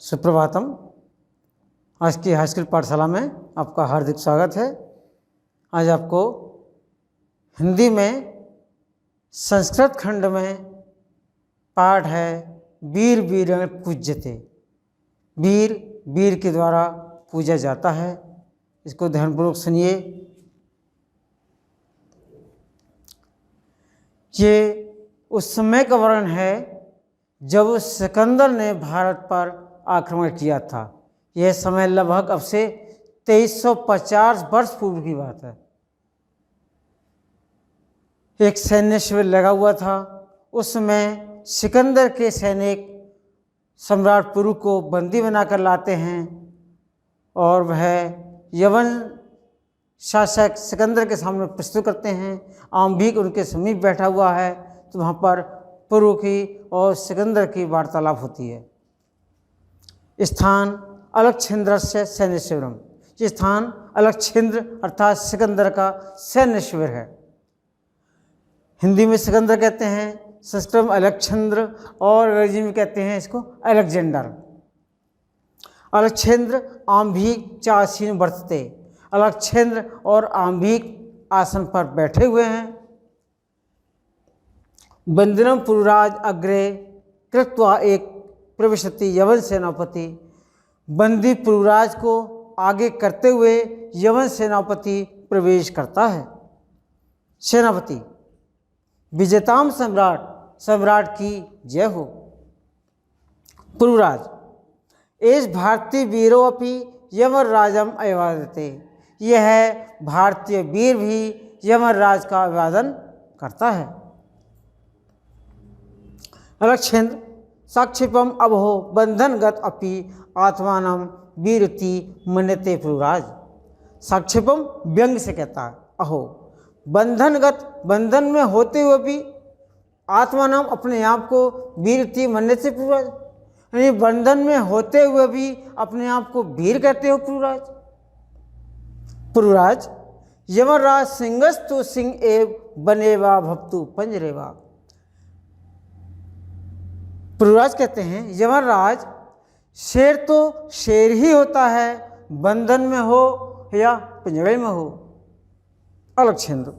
सुप्रभातम। आज की high school पाठशाला में आपका हार्दिक स्वागत है। आज आपको हिंदी में संस्कृत खंड में पाठ है वीर वीरण पूज्यते। वीर वीर के द्वारा पूजा जाता है। इसको ध्यानपूर्वक सुनिए। ये उस समय का वर्णन है जब सिकंदर ने भारत पर आक्रमण किया था। यह समय लगभग अब से 2350 वर्ष पूर्व की बात है। एक सैन्य शिविर लगा हुआ था। उस समय सिकंदर के सैनिक सम्राट पुरु को बंदी बनाकर लाते हैं और वह यवन शासक सिकंदर के सामने प्रस्तुत करते हैं। आम्भिक उनके समीप बैठा हुआ है, तो वहाँ पर पुरु की और सिकंदर की वार्तालाप होती है। स्थान अलकछिंद्र से सैन्य शिविरम। ये स्थान अलकछिंद्र अर्थात सिकंदर का सैन्य शिविर है। हिंदी में सिकंदर कहते हैं, संस्कृत में अलकछिंद्र और अंग्रेजी में कहते हैं इसको अलेक्जेंडर। अलकछिंद्र आम्भिक चासीन वर्तते। अलकछिंद्र और आम्भिक आसन पर बैठे हुए हैं। बंदनम पुरुराज अग्रे कृत्वा एक प्रविशति यवन सेनापति। बंदी पुरुराज को आगे करते हुए यवन सेनापति प्रवेश करता है। सेनापति विजेताम सम्राट, सम्राट की जय हो। पुरुराज एस भारतीय वीरों अपि यमराजम अभिवादते। यह भारतीय वीर भी यमराज का अभिवादन करता है। अलकछिंद्र साक्षिपम अभो बंधनगत अपि आत्मानम वीरति मन्यते। पुरुराज साक्षिपम व्यंग से कहता है, अहो बंधनगत, बंधन में होते हुए भी आत्मानम अपने आप को वीरति मन्यते। पुरुराज यानी बंधन में होते हुए भी अपने आप को वीर कहते हो। पुरुराज पुरुराज यमराज सिंहस्तु सिंह एव बनेवा भक्तु पंजरेवा। पुरुराज कहते हैं यमराज शेर तो शेर ही होता है, बंधन में हो या पिंजरे में हो। अलकछिंद्र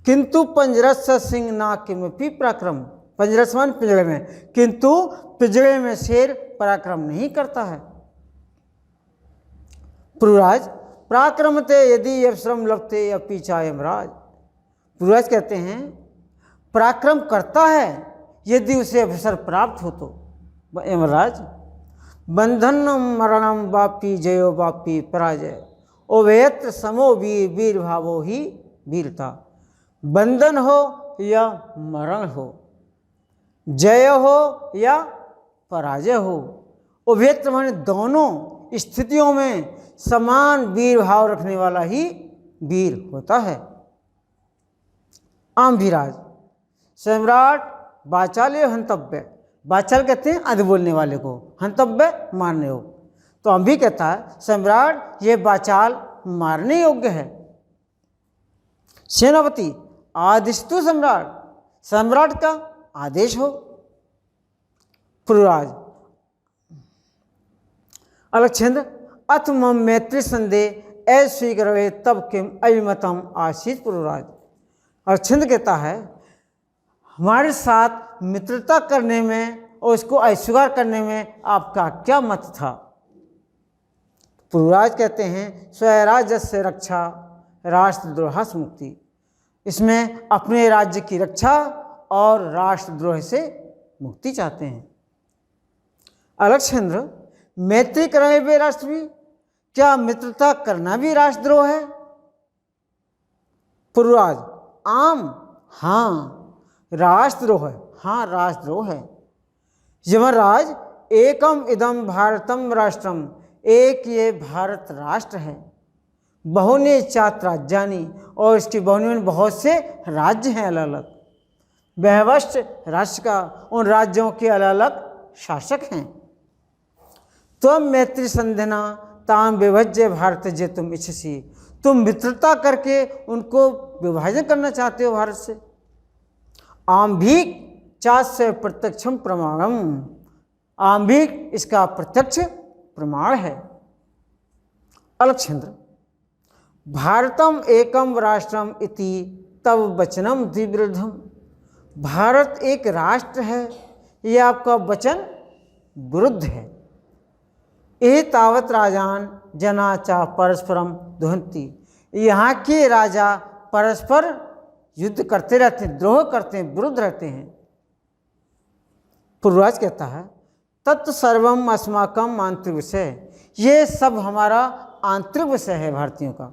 किंतु पंजरस सिंह ना किमपि पराक्रम। पंजरस मान पिंजरे में, किंतु पिंजरे में शेर पराक्रम नहीं करता है। पुरुराज पराक्रमते यदि अवसरम लभते अपि च यमराज। पुरुराज कहते हैं पराक्रम करता है यदि उसे अवसर प्राप्त हो तो यमराज। बंधन मरणम वापी जयो वापी पराजय। उभयत्र समो वीर वीर भावो ही वीरता। बंधन हो या मरण हो, जय हो या पराजय हो, उभयत्र माने दोनों स्थितियों में समान वीर भाव रखने वाला ही वीर होता है। आम्भिराज सम्राट वाचाल्य हंतव्य। वाचाल कहते हैं आदि बोलने वाले को, हंतव्य मारने योग्य। तो हम भी कहता है सम्राट ये वाचाल मारने योग्य है। सेनापति आदिस्तु सम्राट, सम्राट का आदेश हो। पुरुराज अलकछिंद्र अथ मम मैत्री संदेह अस्वीकृवे तब किम अभिमतम आसीत। पुरुराज अलकछिंद्र कहता है हमारे साथ मित्रता करने में और उसको अस्वीकार करने में आपका क्या मत था। पुरुराज कहते हैं स्वराज्य से रक्षा राष्ट्रद्रोह से मुक्ति। इसमें अपने राज्य की रक्षा और राष्ट्रद्रोह से मुक्ति चाहते हैं। अलकछिंद्र मैत्री करने भी राष्ट्र भी, क्या मित्रता करना भी राष्ट्रद्रोह है। पुरुराज आम, हाँ राष्ट्रद्रोह है, हाँ राष्ट्रद्रोह है। यमराज एकम इदम भारतम राष्ट्रम। एक ये भारत राष्ट्र है। बहुने चात राज्यानि, और इसकी बहुने में बहुत से राज्य हैं अलग अलग। बहवष्ट राष्ट्र का, उन राज्यों के अलग अलग शासक हैं। त्वम मैत्री संधिना ताम विभज्य भारत जे तुम इच्छसी। तुम मित्रता करके उनको विभाजन करना चाहते हो भारत से। आम्भिक चास्य प्रत्यक्षम प्रमाणम। आम्बिक इसका प्रत्यक्ष प्रमाण है। अलक्षेंद्र, भारतम एकम राष्ट्रम इति तव वचनम द्विविरुद्धम। भारत एक राष्ट्र है, ये आपका वचन विरुद्ध है। ये तावत राजान जना चा परस्परम दुहंती। यहाँ के राजा परस्पर युद्ध करते रहते हैं, द्रोह करते हैं, विरुद्ध रहते हैं। पूर्वराज कहता है तत्व सर्वम अस्माकम आंतरिक विषय, ये सब हमारा आंतरिक विषय है भारतीयों का।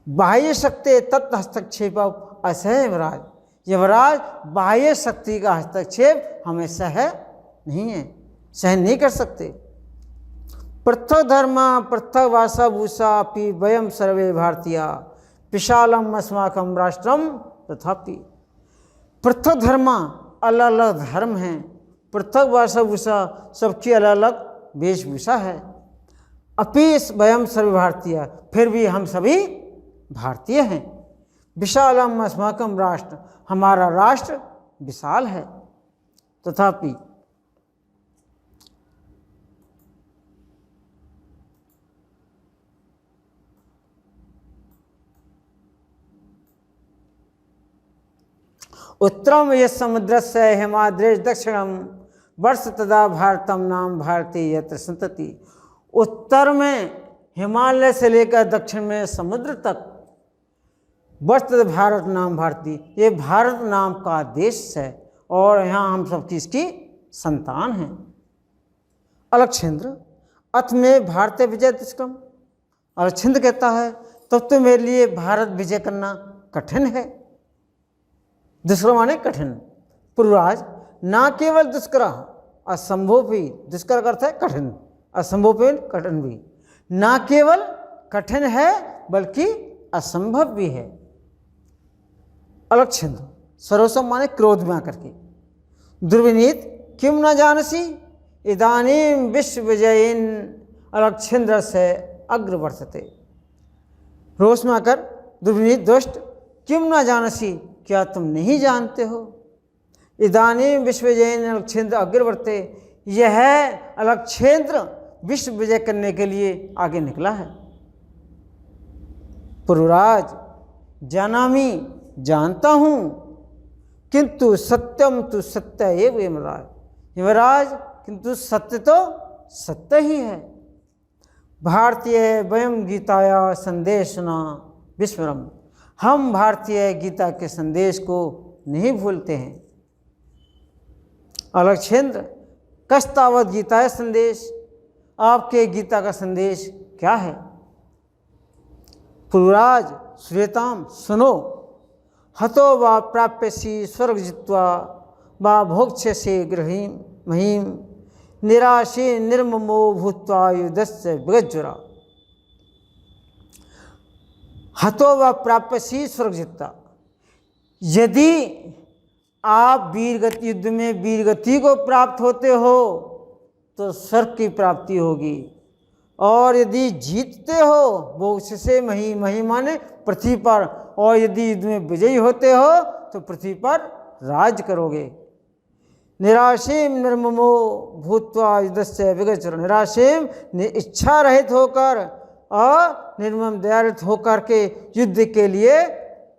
बाह्य शक्ति तत्व हस्तक्षेप असह यमराज। यमराज बाह्य शक्ति का हस्तक्षेप हमें सह नहीं है, सहन नहीं कर सकते। पृथक धर्म पृथक भाषा भूषा अपि वयम सर्वे भारतीया विशालम अस्माकम राष्ट्रम तथापि। पृथक धर्म, अलग अलग धर्म हैं, पृथक भाषा भूषा, सबकी अलग अलग वेशभूषा है। अपि वयम सर्वे भारतीय, फिर भी हम सभी भारतीय हैं। विशालम अस्माकम राष्ट्र, हमारा राष्ट्र विशाल है। तथापि उत्तरम यह समुद्र से हिमाद्रेश दक्षिणम वर्ष तदा भारतम नाम भारतीय यत्र संतति। उत्तर में हिमालय से लेकर दक्षिण में समुद्र तक वर्ष तद भारत नाम भारती, ये भारत नाम का देश है और यहाँ हम सब किसकी संतान हैं। अलक्षेंद्र, अथ में भारतीय विजय दुष्कर्म। अलक्षेंद्र कहता है तब तो मेरे लिए भारत विजय करना कठिन है। दुष्कर माने कठिन। पूर्वराज, ना केवल दुष्कर असंभव भी, दुष्कर का अर्थ है कठिन, असंभव भी कठिन भी। ना केवल कठिन है बल्कि असंभव भी है। अलक्षेंद्र, सर्वसम माने क्रोध में आकर के। दुर्विनीत किम न जानसी इदानीम विश्व विजयीन अलक्षेंद्र से अग्र वर्तते। रोष में आकर दुर्विनीत दुष्ट, किम न जानसी, क्या तुम नहीं जानते हो, इदानीम विश्व विजयीन अलक्षेंद्र अग्रवर्ते, यह अलक्षेंद्र विश्व विजय करने के लिए आगे निकला है। पूर्वराज, जानामी, जानता हूँ, किंतु सत्यम तो सत्य एव यमराज। यमराज, किंतु सत्य तो सत्य ही है। भारतीय वयम गीताया संदेशना विस्मरम। हम भारतीय गीता के संदेश को नहीं भूलते हैं। अलक्षेंद्र, कस्तावत गीता है संदेश, आपके गीता का संदेश क्या है। पूर्वराज, श्वेताम, सुनो। हतो वा प्राप्यसी स्वर्ग जित्वा वा भोक्ष्यसे गृहीम महीम निराशे निर्ममो भूत्वा युद्धस्य विगज्वरा। हतो व प्राप्यसी स्वर्ग जित्ता, यदि आप वीरगति युद्ध में वीरगति को प्राप्त होते हो तो स्वर्ग की प्राप्ति होगी, और यदि जीतते हो मोक्ष से मही, मही माने पृथ्वी पर, और यदि युद्ध में विजयी होते हो तो पृथ्वी पर राज करोगे। निराशेम निर्ममो भूत्वा युद्धस्य विगज्वरा। निराशेम, इच्छा रहित होकर और निर्मम दयारहित होकर के युद्ध के लिए,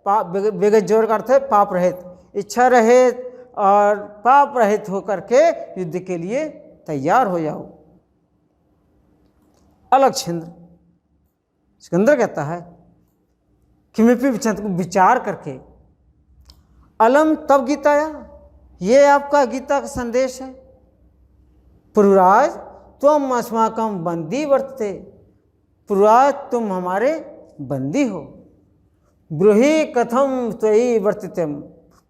विगज्वर का अर्थ है पाप रहित, इच्छा रहित और पाप रहित होकर के युद्ध के लिए तैयार हो जाओ। अलक्षेंद्र, सिकंदर कहता है किमिपि विचार करके, अलम तब गीताया, ये आपका गीता का संदेश है। पूर्वराज, त्वम अस्माकम बंदी वर्तते। पूर्वराज, तुम हमारे बंदी हो। ब्रूहि कथम त्वयि वर्तितम।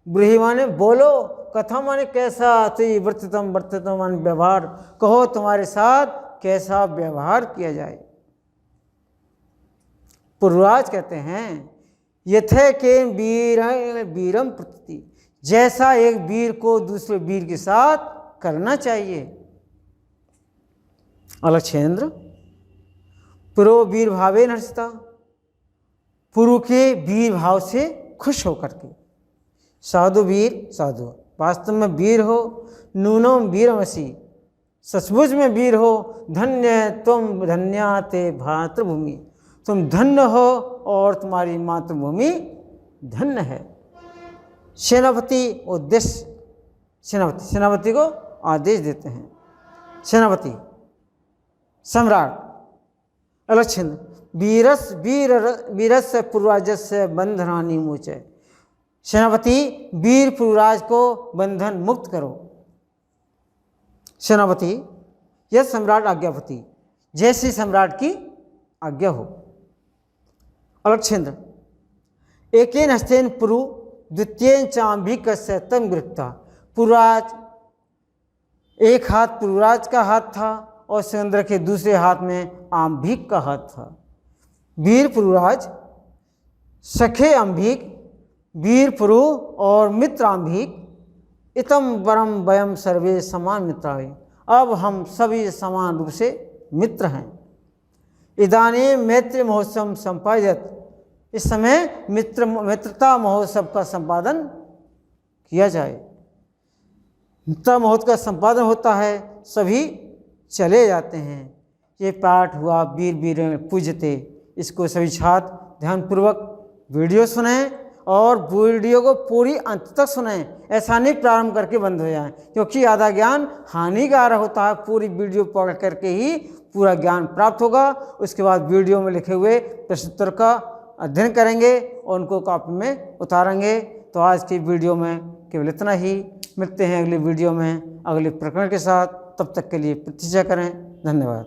ब्रूहि माने बोलो, कथम माने कैसा, त्वयि वर्तितम, वर्तितम माने व्यवहार, कहो तुम्हारे साथ कैसा व्यवहार किया जाए। पूर्वराज कहते हैं यथे के वीरम प्रति, जैसा एक वीर को दूसरे वीर के साथ करना चाहिए। अलक्षेंद्र, पुरो वीर भावे नर्सता, पुरु के वीर भाव से खुश होकर के। साधु वीर, साधु वास्तव में वीर हो, नूनम वीरमसी, सचमुच में वीर हो, धन्य तुम धन्या ते भातृभूमि, तुम धन्य हो और तुम्हारी मातृभूमि धन्य है। सेनापति उद्देश्य, सेनापति को आदेश देते हैं। सेनापति सम्राट अलक्षिंद वीरस्य पूर्वजस्य बंधनानि मोचय। सेनापति वीर पूर्वराज को बंधन मुक्त करो। सेनापति यह सम्राट आज्ञापति, जैसी सम्राट की आज्ञा हो। अलक्षेंद्र एकेन हस्तेन पुरु द्वितीयेन चांभिकस्य तम गृहीत्वा। पूर्वराज, एक हाथ पूर्वराज का हाथ था और सिकंदर के दूसरे हाथ में आंभिक का हाथ था। वीर पूर्वराज, सखे आंभिक, वीर पुरु और मित्र आंभिक, इतम वरम वयम सर्वे समान मित्राय। अब हम सभी समान रूप से मित्र हैं। इदानीं मैत्री महोत्सव संपादित। इस समय मित्रता महोत्सव का संपादन किया जाए। मित्रता महोत्सव का संपादन होता है, सभी चले जाते हैं। ये पाठ हुआ वीर वीर पूजते। इसको सभी छात्र ध्यानपूर्वक वीडियो सुनें और वीडियो को पूरी अंत तक सुनें। ऐसा नहीं प्रारंभ करके बंद हो जाए, क्योंकि आधा ज्ञान हानिकारक होता है। पूरी वीडियो पढ़ करके ही पूरा ज्ञान प्राप्त होगा। उसके बाद वीडियो में लिखे हुए प्रश्नोत्तर का अध्ययन करेंगे और उनको कॉपी में उतारेंगे। तो आज की वीडियो में केवल इतना ही। मिलते हैं अगली वीडियो में अगले प्रकरण के साथ। तब तक के लिए प्रतीक्षा करें। धन्यवाद।